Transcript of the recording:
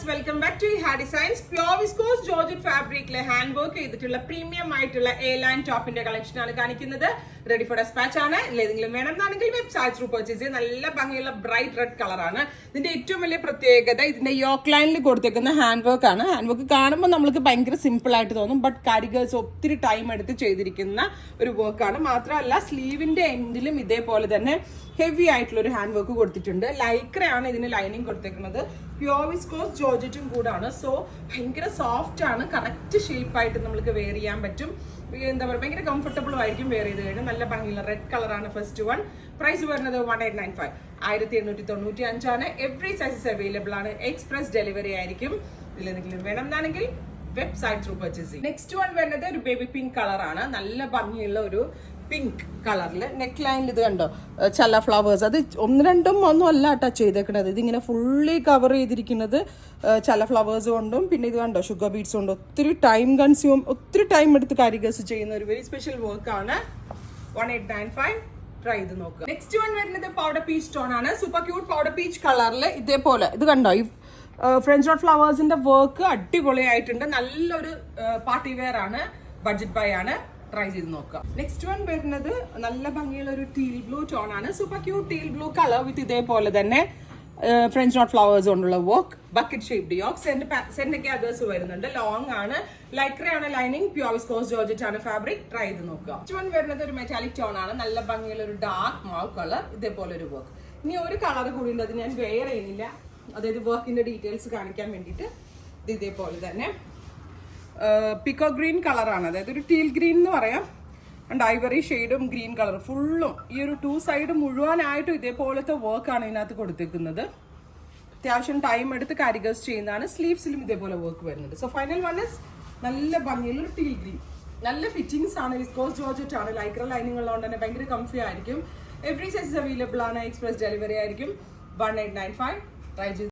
Welcome back to Ha designs. Pure viscose georgette ഫാബ്രിക്കിലെ hand work ചെയ്തിട്ടുള്ള premium ആയിട്ടുള്ള A line ടോപ്പിന്റെ collection ആണ് കാണിക്കുന്നത്. റെഡി ഫോർ ഡെസ്പാച്ച് ആണ്. ഏതെങ്കിലും വേണമെന്നാണെങ്കിൽ വെബ്സൈറ്റ് ത്രൂ പർച്ചേസ് ചെയ്ത് നല്ല ഭംഗിയുള്ള ബ്രൈറ്റ് റെഡ് കളറാണ്. ഇതിന്റെ ഏറ്റവും വലിയ പ്രത്യേകത ഇതിന്റെ യോക്ക് ലൈനിൽ കൊടുത്തേക്കുന്ന ഹാൻഡ് വർക്ക് ആണ്. ഹാൻഡ് വർക്ക് കാണുമ്പോൾ നമ്മൾക്ക് ഭയങ്കര സിമ്പിൾ ആയിട്ട് തോന്നും, ബട്ട് കാരിഗേഴ്സ് ഒത്തിരി ടൈം എടുത്ത് ചെയ്തിരിക്കുന്ന ഒരു വർക്കാണ്. മാത്രമല്ല സ്ലീവിന്റെ എൻഡിലും ഇതേപോലെ തന്നെ ഹെവി ആയിട്ടുള്ള ഒരു ഹാൻഡ് വർക്ക് കൊടുത്തിട്ടുണ്ട്. ലൈക്രയാണ് ഇതിന് ലൈനിങ് കൊടുത്തേക്കുന്നത്. പ്യോർ വിസ്കോസ് ജോർജറ്റും കൂടാണ്. സോ ഭയങ്കര സോഫ്റ്റ് ആണ്. കറക്റ്റ് ഷേപ്പായിട്ട് നമുക്ക് വെയർ ചെയ്യാൻ പറ്റും. എന്താ പറയുക, ഭയങ്കര കംഫർട്ടബിളും ആയിരിക്കും വെയർ ചെയ്ത് കഴിഞ്ഞാൽ. നല്ല ഭംഗിയുള്ള റെഡ് കളറാണ് ഫസ്റ്റ് വൺ. പ്രൈസ് വരുന്നത് 1895, 1895 ആണ്. എവറി സൈസസ് അവൈലബിൾ ആണ്. എക്സ്പ്രസ് ഡെലിവറി ആയിരിക്കും. ഇതിലെന്തെങ്കിലും വേണമെന്നാണെങ്കിൽ വെബ്സൈറ്റ് ത്രൂ പർച്ചേസ് ചെയ്യും. നെക്സ്റ്റ് വൺ വരുന്നത് ഒരു ബേബി പിങ്ക് കളറാണ്. നല്ല ഭംഗിയുള്ള ഒരു പിങ്ക് കളറിൽ നെക്ക് ലൈനിൽ ഇത് കണ്ടോ ചല്ല ഫ്ലവേഴ്സ്. അത് ഒന്നും അല്ല ടച്ച് ചെയ്തേക്കണത്. ഇതിങ്ങനെ ഫുള്ളി കവർ ചെയ്തിരിക്കുന്നത് ചല്ല ഫ്ലവേഴ്സ് കൊണ്ടും പിന്നെ ഇത് കണ്ടോ ഷുഗർ ബീഡ്സ് കൊണ്ടും ഒത്തിരി ടൈം എടുത്ത് കാരിഗേഴ്സ് ചെയ്യുന്ന ഒരു വെരി സ്പെഷ്യൽ വർക്കാണ്. 1895 ട്രൈ ചെയ്ത് നോക്കുക. നെക്സ്റ്റ് വൺ വരുന്നത് പൗഡർ പീച്ച് സ്റ്റോൺ ആണ്. സൂപ്പർ ക്യൂട്ട് പൗഡർ പീച്ച് കളറിൽ ഇതേപോലെ ഇത് കണ്ടോ ഈ ഫ്രഞ്ച് നോട്ട് ഫ്ലവേഴ്സിന്റെ വർക്ക് അടിപൊളിയായിട്ടുണ്ട്. നല്ലൊരു പാർട്ടി വെയർ ആണ്. ബഡ്ജറ്റ് ബൈ ആണ്. ട്രൈ ചെയ്ത് നോക്കാം. നെക്സ്റ്റ് വൺ വരുന്നത് നല്ല ഭംഗിയുള്ള ഒരു ടീൽ ബ്ലൂ ടോൺ ആണ്. Super cute teal blue colour with ഇതേപോലെ തന്നെ ഫ്രഞ്ച് നോട്ട് ഫ്ലവേഴ്സ് കൊണ്ടുള്ള വർക്ക്. Bucket shaped yoke. സെന്റ് ഗ്യാദേഴ്സ് വരുന്നുണ്ട്. ലോങ് ആണ്. ലൈക്രയാണ് ലൈനിങ്. പ്യോർ വിസ്കോസ് ജോർജറ്റ് ആണ് ഫാബ്രിക്. ട്രൈ ചെയ്ത് നോക്കുക. നെക്സ്റ്റ് വൺ വരുന്നത് ഒരു മെറ്റാലിക് ടോൺ ആണ്. നല്ല ഭംഗിയുള്ള ഒരു ഡാർക്ക് മാവ് കളർ. ഇതേപോലെ ഒരു വർക്ക്. ഇനി ഒരു കളർ കൂടി ഉണ്ട്, അത് ഞാൻ വെയർ ചെയ്യുന്നില്ല. അതായത് വർക്കിന്റെ ഡീറ്റെയിൽസ് കാണിക്കാൻ വേണ്ടിയിട്ട് ഇത് ഇതേപോലെ തന്നെ പിക്കോ ഗ്രീൻ കളറാണ്. അതായത് ഒരു ടീൽ ഗ്രീൻ എന്ന് പറയാം. ആൻഡ് ഐവറി ഷെയ്ഡും ഗ്രീൻ കളർ ഫുള്ളും ഈ ഒരു 2 സൈഡ് മുഴുവനായിട്ടും ഇതേപോലത്തെ വർക്കാണ് ഇതിനകത്ത് കൊടുത്തേക്കുന്നത്. അത്യാവശ്യം ടൈം എടുത്ത് കാരിഗേഴ്സ് ചെയ്യുന്നതാണ്. സ്ലീവ്സിലും ഇതേപോലെ വർക്ക് വരുന്നുണ്ട്. സോ ഫൈനൽ വൺ ഇസ് നല്ല ഭംഗിയുള്ള ഒരു ടീൽ ഗ്രീൻ. നല്ല ഫിറ്റിംഗ്സ് ആണ്. വിസ്കോസ് ജോർജറ്റ് ആണ്. ലൈക്ര ലൈനിങ് ഉള്ളതുകൊണ്ട് തന്നെ ഭയങ്കര കംഫി ആയിരിക്കും. എവറി സൈസസ് അവൈലബിൾ ആണ്. എക്സ്പ്രസ് ഡെലിവറി ആയിരിക്കും. 1895 ട്രൈ ചെയ്ത്